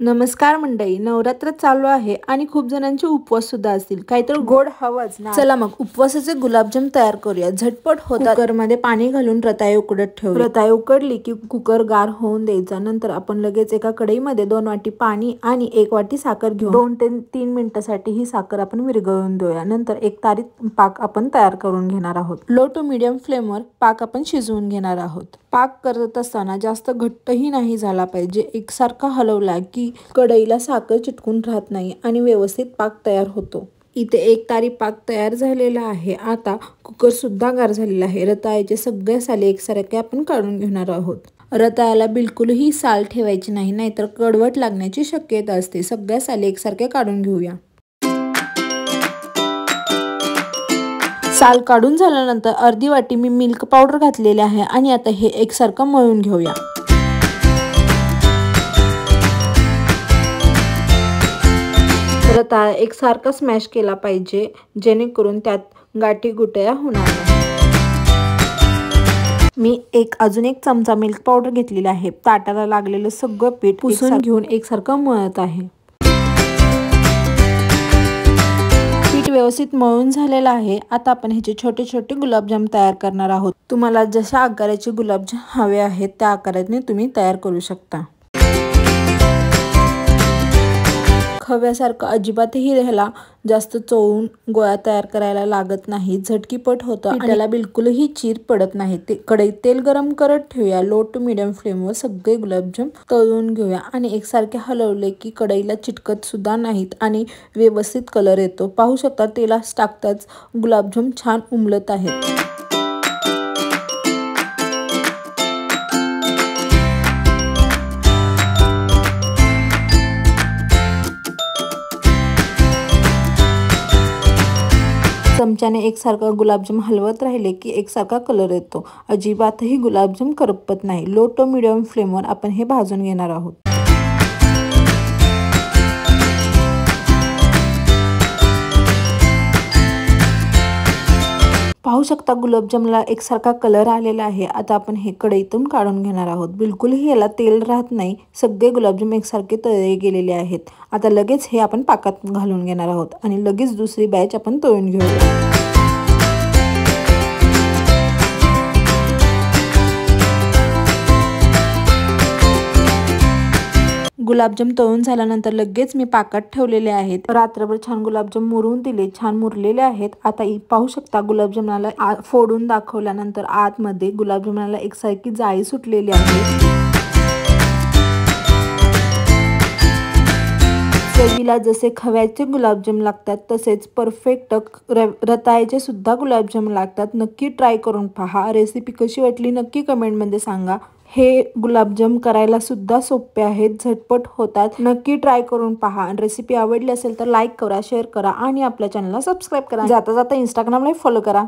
नमस्कार मंडळी, नवरात्र चालू आहे आणि खूप जणांचे उपवास सुद्धा असतील. काहीतरी गोड हवंच ना. चला मग उपवासाचे गुलाबजाम तयार करूया. झटपट होतात. कुकर मध्ये पाणी घालून रताळी उकडत ठेवली. रताळी उकडली की कुकर गार होऊन द्यायचा. नंतर आपण लगेच एका कढईमध्ये 2 वाटी पाणी आणि 1 वाटी साखर घेऊन 2 ते 3 मिनिटांसाठी ही साखर आपण विरघळून देऊया. नंतर एक तारीख पाक आपण तयार करून घेणार आहोत. लो टू मीडियम फ्लेमवर पाक आपण शिजवून घेणार आहोत. पाक करत असताना जास्त घट्टही नाही झाला पाहिजे. एकसारखा हलवला की कढईला साखर चिटकून राहत नाही आणि व्यवस्थित पाक तयार होतो. इथे 1 तारी पाक तयार झालेला आहे. आता कुकर सुद्धा गार झालेला आहे. रताळ्याचे सगळ्या साली एकसारखे आपण काढून घेणार आहोत. रताळ्याला बिलकुलही साल ठेवायची नाही, नाहीतर कडवट लागण्याची शक्यता असते. सगळ्या साली एकसारखे काढून घेऊया. साल काढून झाल्यानंतर अर्धी वाटी मी मिल्क पावडर घातलेले आहे आणि आता हे एकसारखं मळून घेऊया. रताळा एकसारखा स्मॅश केला पाहिजे, जेणेकरून त्यात गाठी गुटळ्या होणार नाही. मी अजून एक चमचा मिल्क पावडर घेतलेला आहे. ताटाला लागलेलं सगळं पीठ पुसून घेऊन एकसारखं मळत आहे. पीठ व्यवस्थित मळून झालेलं आहे. आता आपण ह्याचे छोटे छोटे गुलाबजाम तयार करणार आहोत. तुम्हाला जशा आकाराचे गुलाबजाम हवे आहेत त्या आकाराने तुम्ही तयार करू शकता. खव्यासारखं अजिबातही ह्याला जास्त चोळून गोळा तयार करायला लागत नाही. झटकीपट होतं आणि त्याला बिलकुलही चीर पडत नाही. कढईत तेल गरम करत ठेवूया. लो टू मीडियम फ्लेमवर सगळे गुलाबजाम तळून घेऊया आणि एकसारखे हलवले की कढईला चिटकत सुद्धा नाहीत आणि व्यवस्थित कलर येतो. पाहू शकता तेलात टाकताच गुलाबजाम छान उमलत आहेत. चमच्याने एकसारखा गुलाबजाम हलवत राहिले की एकसारखा कलर येतो. अजिबातही गुलाबजाम करपत नाही. लो टू मीडियम फ्लेमवर आपण हे भाजून घेणार आहोत. पाहू शकता गुलाबजामला एकसारखा कलर आलेला आहे. आता आपण हे कढईतून काढून घेणार आहोत. बिलकुलही याला तेल राहत नाही. सगळे गुलाबजाम एकसारखे तळले गेलेले आहेत. आता लगेच हे आपण पाकात घालून घेणार आहोत आणि लगेच दुसरी बॅच आपण तळून घेऊया. गुलाबजाम तळून झाल्यानंतर लगेच मी पाकात ठेवलेले आहेत. रात्रभर छान गुलाबजाम मुरून दिले, छान मुरलेले आहेत. आता पाहू शकता गुलाबजामला फोडून दाखवल्यानंतर आतमध्ये गुलाबजामला एकसारखी जाळी सुटलेली आहे. चवीला जसे खव्याचे गुलाबजाम लागतात तसेच परफेक्ट रताळ्याचे सुद्धा गुलाबजाम लागतात. नक्की ट्राय करून पहा. रेसिपी कशी वाटली नक्की कमेंटमध्ये सांगा. हे गुलाबजाम करायला सुद्धा सोपे आहेत, झटपट होतात. नक्की ट्राय करून पहा. रेसिपी आवडली असेल तर लाईक करा, शेअर करा आणि आपल्या चॅनलला सबस्क्राईब करा. जाता जाता इंस्टाग्रामला फॉलो करा.